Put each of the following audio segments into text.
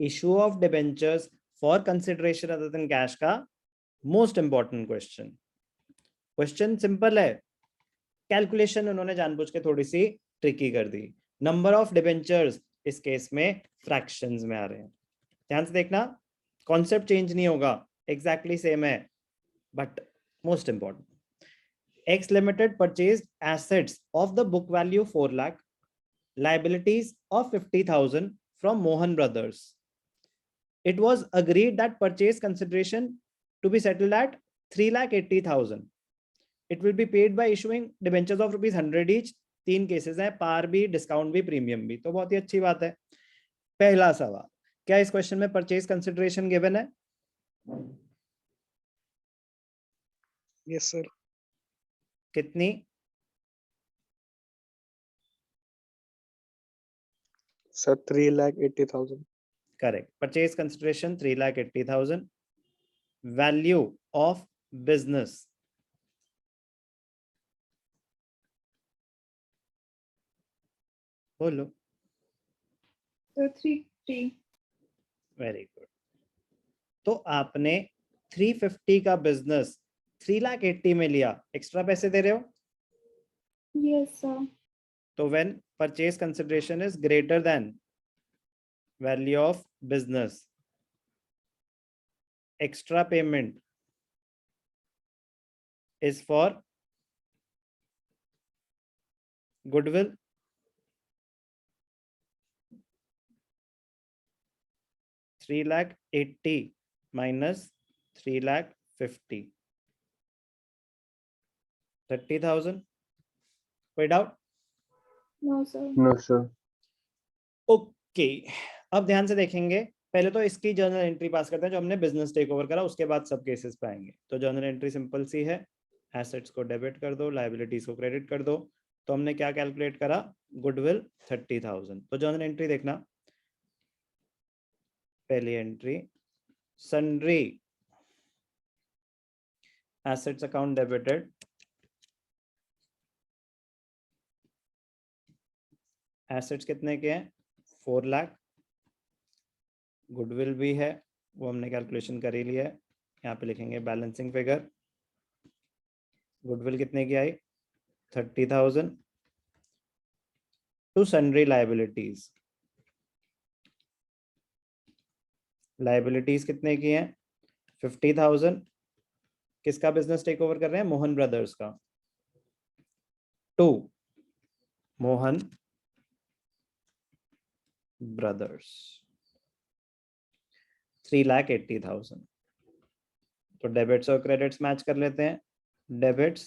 Issue of debentures for consideration other than cash का most important question. Question simple है, calculation उन्होंने जानबूझ के थोड़ी सी ट्रिकी कर दी। नंबर ऑफ डिबेंचर्स इस केस में फ्रैक्शंस में आ रहे हैं, ध्यान से देखना, कॉन्सेप्ट चेंज नहीं होगा, एग्जैक्टली सेम है, but most important. X Limited purchased assets of the book value 4 lakh, liabilities of 50,000 from Mohan Brothers. It was agreed that purchase consideration to be settled at 3,80,000. It will be paid by issuing debentures of rupees 100 each. 3 cases हैं, पार भी, discount भी, premium भी, तो बहुत ही अच्छी बात है। पहला सवाल, क्या इस क्वेश्चन में परचेज कंसिडरेशन गिवन है? Yes sir. कितनी? Sir 3,80,000। Correct, purchase consideration 3,80,000। Value of business बोलो। तो 350। Very good. तो आपने 350 का बिजनेस 3,80,000 में लिया, एक्स्ट्रा पैसे दे रहे हो? Yes sir. तो when purchase consideration is greater than value of business, extra payment is for goodwill, $3,80,000 minus 3,50,000, 30,000। कोई doubt? No sir. No sir. Okay, अब ध्यान से देखेंगे, पहले तो इसकी जर्नल एंट्री पास करते हैं जो हमने बिजनेस टेक ओवर करा, उसके बाद सब केसेस पे आएंगे। तो जर्नल एंट्री सिंपल सी है, एसेट्स को डेबिट कर दो, लायबिलिटीज को क्रेडिट कर दो। तो हमने क्या कैलकुलेट करा? गुडविल 30,000। तो जर्नल एंट्री देखना, पहली entry sundry assets account debited, assets कितने के हैं? 4 लाख। गुडविल भी है, वो हमने कैलकुलेशन कर ही लिया है, यहाँ पे लिखेंगे बैलेंसिंग फिगर। गुडविल कितने की आई? 30,000 टू सन्ड्री लायबिलिटीज। लायबिलिटीज कितने की हैं? 50,000। किसका बिजनेस टेक ओवर कर रहे हैं? मोहन ब्रदर्स का। To Mohan brothers 3,80,000। तो डेबिट्स और क्रेडिट्स मैच कर लेते हैं, डेबिट्स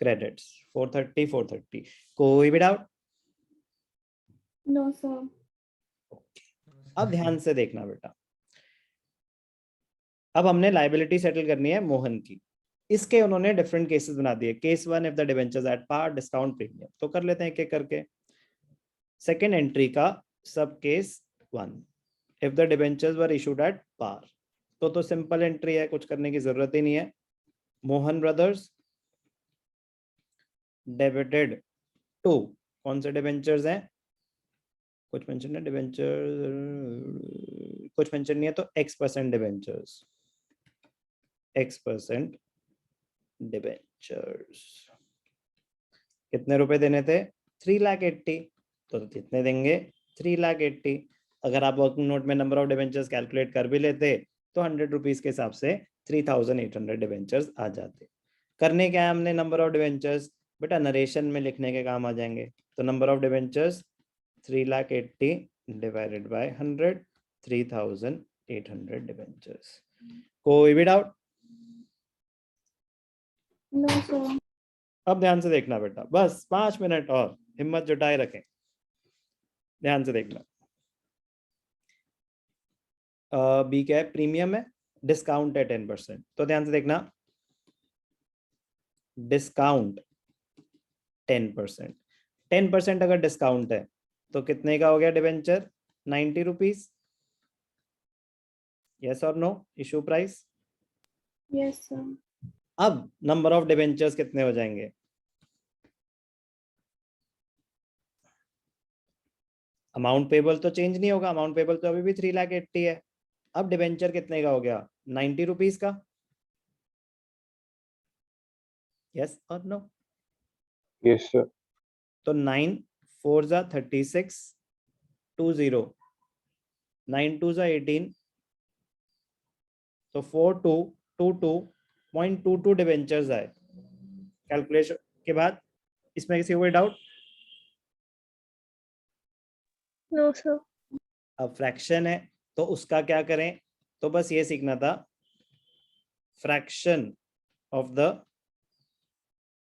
क्रेडिट्स 430 430। कोई भी डाउट? No sir. अब ध्यान से देखना बेटा, अब हमने लायबिलिटी सेटल करनी है मोहन की। इसके उन्होंने डिफरेंट केसेस बना दिए। Case 1, if the debentures at par, discount, premium. तो कर लेते हैं एक एक करके। सेकेंड एंट्री का sub case 1, if the debentures were issued at par. तो सिंपल एंट्री है, कुछ करने की जरूरत ही नहीं है। मोहन ब्रदर्स डेबिटेड टू, कौन से डिबेंचर्स हैं? कुछ मेंशन है डिबेंचर, कुछ मेंशन नहीं है, तो X% डिबेंचर्स, X% डिबेंचर्स। कितने रुपए देने थे? 3,80,000। तो कितने देंगे? 3,80,000। अगर आप वर्किंग नोट में नंबर ऑफ डिबेंचर्स कैलकुलेट कर भी लेते तो 100 रुपीज के हिसाब से 3,800 डिबेंचर्स आ जाते। करने क्या है हमने? नंबर ऑफ डिबेंचर्स बेटा नरेशन में लिखने के काम आ जाएंगे। तो number of debentures 3,80,000 divided by 100, 3,800 debentures. कोई भी डाउट? No sir. अब ध्यान से देखना बेटा, बस 5 मिनट और हिम्मत जुटाए रखें। ध्यान से देखना, बी क्या है? प्रीमियम है, डिस्काउंट है 10%। तो ध्यान से देखना, डिस्काउंट 10%। 10% अगर डिस्काउंट है तो कितने का हो गया डिबेंचर? 90 रुपीज। यस और no? Issue price. Yes sir. अब नंबर ऑफ डिबेंचर्स कितने हो जाएंगे? अमाउंट पेबल तो चेंज नहीं होगा, अमाउंट पेबल तो अभी भी 3,80,000 है। अब डिबेंचर कितने का हो गया? 90 रुपीज का। यस और नो? Yes, sir. तो 9 4 जा 36 20 9 2 जा 18 तो 4222.22 डिबेंचर्स आए कैलकुलेशन के बाद। इसमें किसी को कोई डाउट? No, sir. अब फ्रैक्शन है तो उसका क्या करें? तो बस ये सीखना था, fraction of the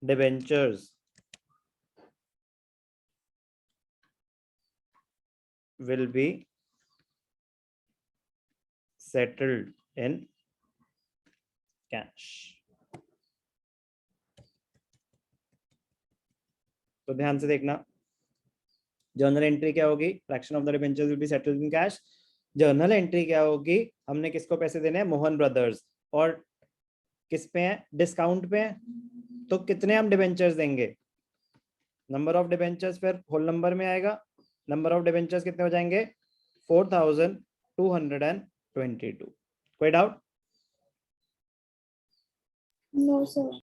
debentures will be settled in cash। तो ध्यान से देखना, जर्नल एंट्री क्या होगी? Fraction of the debentures will be settled in cash. Journal entry क्या होगी? हमने किसको पैसे देने हैं? मोहन ब्रदर्स। और किस पे है? डिस्काउंट पे है। तो कितने हम डिबेंचर्स देंगे? नंबर ऑफ डिबेंचर्स फिर होल नंबर में आएगा। नंबर ऑफ डिबेंचर्स कितने हो जाएंगे? 4222। कोई डाउट? No, sir.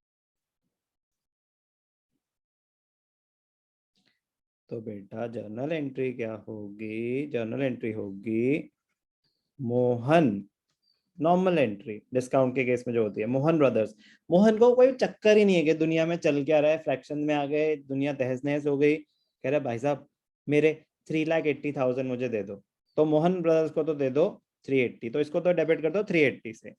तो बेटा जर्नल एंट्री क्या होगी? जर्नल एंट्री होगी मोहन, नॉर्मल एंट्री डिस्काउंट के केस में जो होती है, मोहन ब्रदर्स। मोहन को कोई चक्कर ही नहीं है कि दुनिया में चल क्या रहा है, फ्रैक्शन में आ गए, दुनिया तहस नहस हो गई, कह रहे भाई साहब मेरे 3,80,000 मुझे दे दो। तो मोहन ब्रदर्स को तो दे दो 380, तो इसको तो डेबिट कर दो 380 से।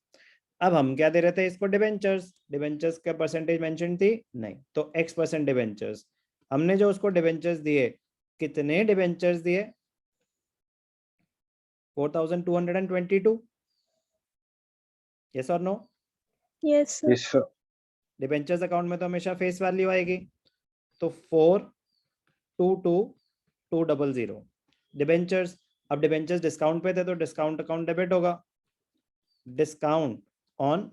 अब हम क्या दे रहे थे इसको? डिबेंचर्स। डिबेंचर्स का परसेंटेज मेंशन थी नहीं, तो X% डिबेंचर्स। हमने जो उसको डिबेंचर्स दिए, कितने डिबेंचर्स दिए? 4222। यस और no? Yes, sir. Yes, sir. Debentures account में तो हमेशा फेस वैल्यू आएगी, तो 422200 डिबेंचर्स। अब डिबेंचर्स डिस्काउंट पे थे तो डिस्काउंट अकाउंट डेबिट होगा। Discount on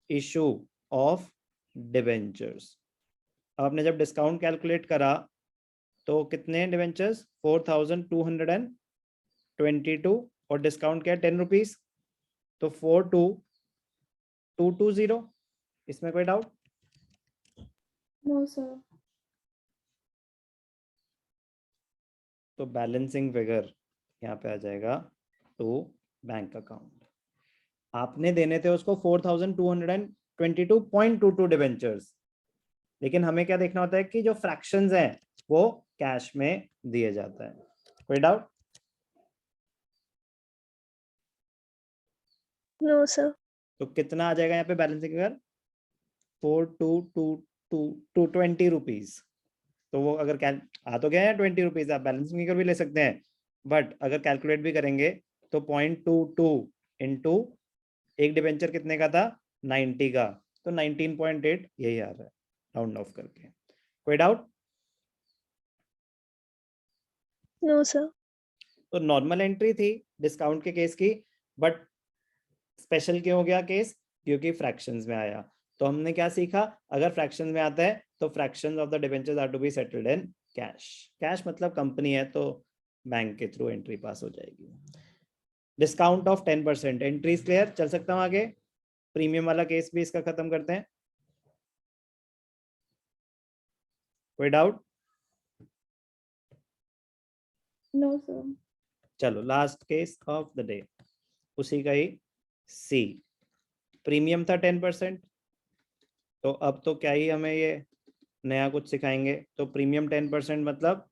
issue of debentures. अब आपने जब डिस्काउंट कैलकुलेट करा तो कितने डिबेंचर्स? 4222 और डिस्काउंट क्या है? 10 रुपीज, तो 42220। इसमें कोई डाउट? No, sir. तो बैलेंसिंग फिगर यहाँ पे आ जाएगा टू बैंक अकाउंट। आपने देने थे उसको 4222.22 डिबेंचर्स, लेकिन हमें क्या देखना होता है कि जो फ्रैक्शंस हैं वो कैश में दिए जाता है। कोई डाउट? No, sir. तो कितना आ जाएगा यहाँ पे बैलेंसिंग फिगर? 4222 रुपीज। तो वो अगर आ तो गया है 20 रुपीज, आप बैलेंसिंग फिगर भी ले सकते हैं, बट अगर कैलकुलेट भी करेंगे तो 0.22 इंटू एक डिबेंचर कितने का था? 90 का, तो 19.8 यही आ रहा है राउंड ऑफ करके। कोई डाउट? No, sir. तो नॉर्मल एंट्री थी डिस्काउंट के केस की, बट स्पेशल क्यों हो गया केस? क्योंकि फ्रैक्शंस में आया। तो हमने क्या सीखा? अगर फ्रैक्शंस में आता है तो fractions of the debentures are to be settled in cash. Cash मतलब कंपनी है तो बैंक के थ्रू एंट्री पास हो जाएगी। Discount of 10%। Entries clear? चल सकता हूं आगे? प्रीमियम वाला केस भी इसका खत्म करते हैं। कोई डाउट? No, sir. चलो last case of the day, उसी का ही सी। प्रीमियम था 10%, तो अब तो क्या ही हमें ये नया कुछ सिखाएंगे। तो प्रीमियम 10% मतलब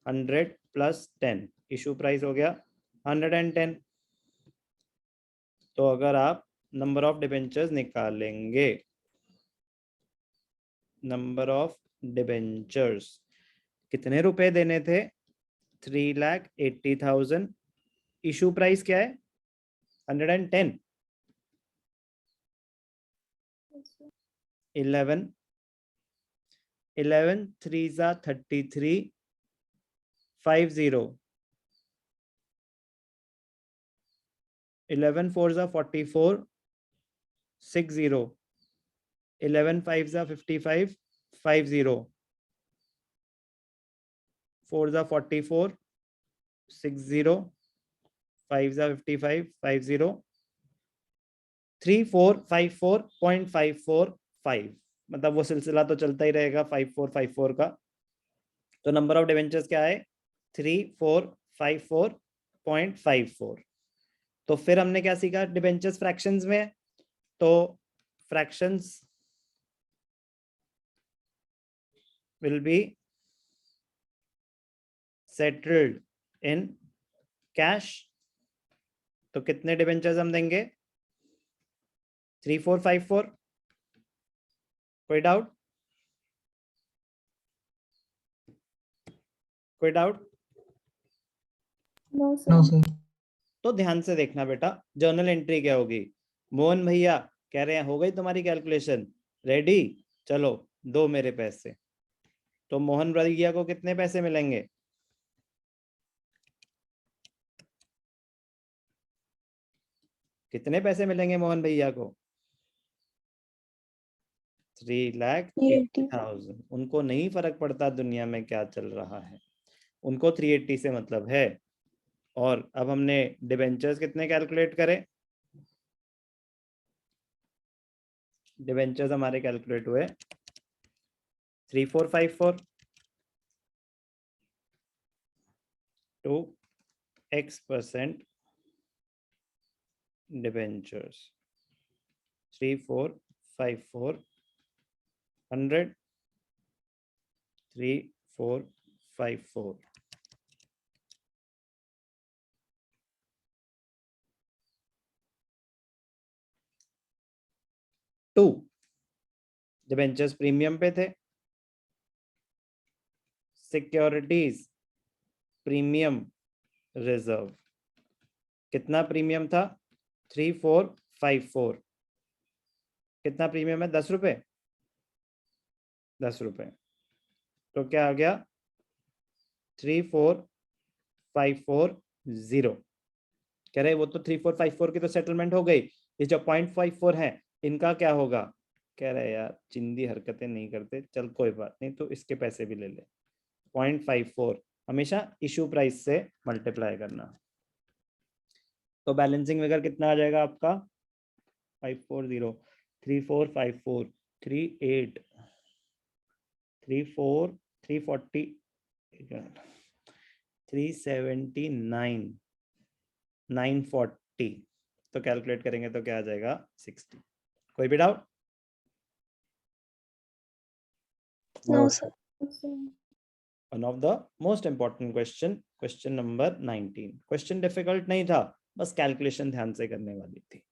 100 प्लस 10, इशू प्राइस हो गया 110। तो अगर आप नंबर ऑफ डिबेंचर्स निकालेंगे, नंबर ऑफ डिबेंचर्स कितने रुपए देने थे? 3,80,000। इशू प्राइस क्या है? 110। Yes, sir. 11 11 3 जा 33 50 11 4 जा 44 60 11 5 जा 55 50 4 जा 44 60 5 55 50 3454.545, मतलब वो सिलसिला तो चलता ही रहेगा 5454 का। तो नंबर ऑफ डिवेंचर्स क्या है? 3454.54। तो फिर हमने क्या सीखा डिवेंचर्स फ्रैक्शंस में? तो fractions will be settled in cash. तो कितने डिवेंचर्स हम देंगे? 3454। कोई डाउट? कोई doubt? No, sir. No, sir. तो ध्यान से देखना बेटा, जर्नल एंट्री क्या होगी? मोहन भैया कह रहे हैं हो गई तुम्हारी कैलकुलेशन, रेडी, चलो दो मेरे पैसे। तो मोहन भैया को कितने पैसे मिलेंगे? कितने पैसे मिलेंगे मोहन भैया को? 3,80,000। उनको नहीं फर्क पड़ता दुनिया में क्या चल रहा है, उनको 380 से मतलब है। और अब हमने डिबेंचर्स कितने कैलकुलेट करे? डिबेंचर्स हमारे कैलकुलेट हुए 3454 to X% debentures 3454 100 3454 2 debentures premium पे थे, सिक्योरिटीज प्रीमियम रिजर्व। कितना प्रीमियम था? 3454। कितना प्रीमियम है? 10 रुपए। 10 रुपए। तो क्या आ गया? 34540। कह रहे वो तो 3454 की तो सेटलमेंट हो गई, ये जो 0.54 है इनका क्या होगा? कह रहे यार चिंदी हरकतें नहीं करते, चल कोई बात नहीं, तो इसके पैसे भी ले ले। 0.54 हमेशा इशू प्राइस से मल्टीप्लाई करना। तो बैलेंसिंग फिगर कितना आ जाएगा आपका? 540 3454 38 34 340 379 940। तो कैलकुलेट करेंगे तो क्या आ जाएगा? 60। कोई भी doubt? No, sir. One of the most important question, question number 19। Question difficult नहीं था, बस कैलकुलेशन ध्यान से करने वाली थी।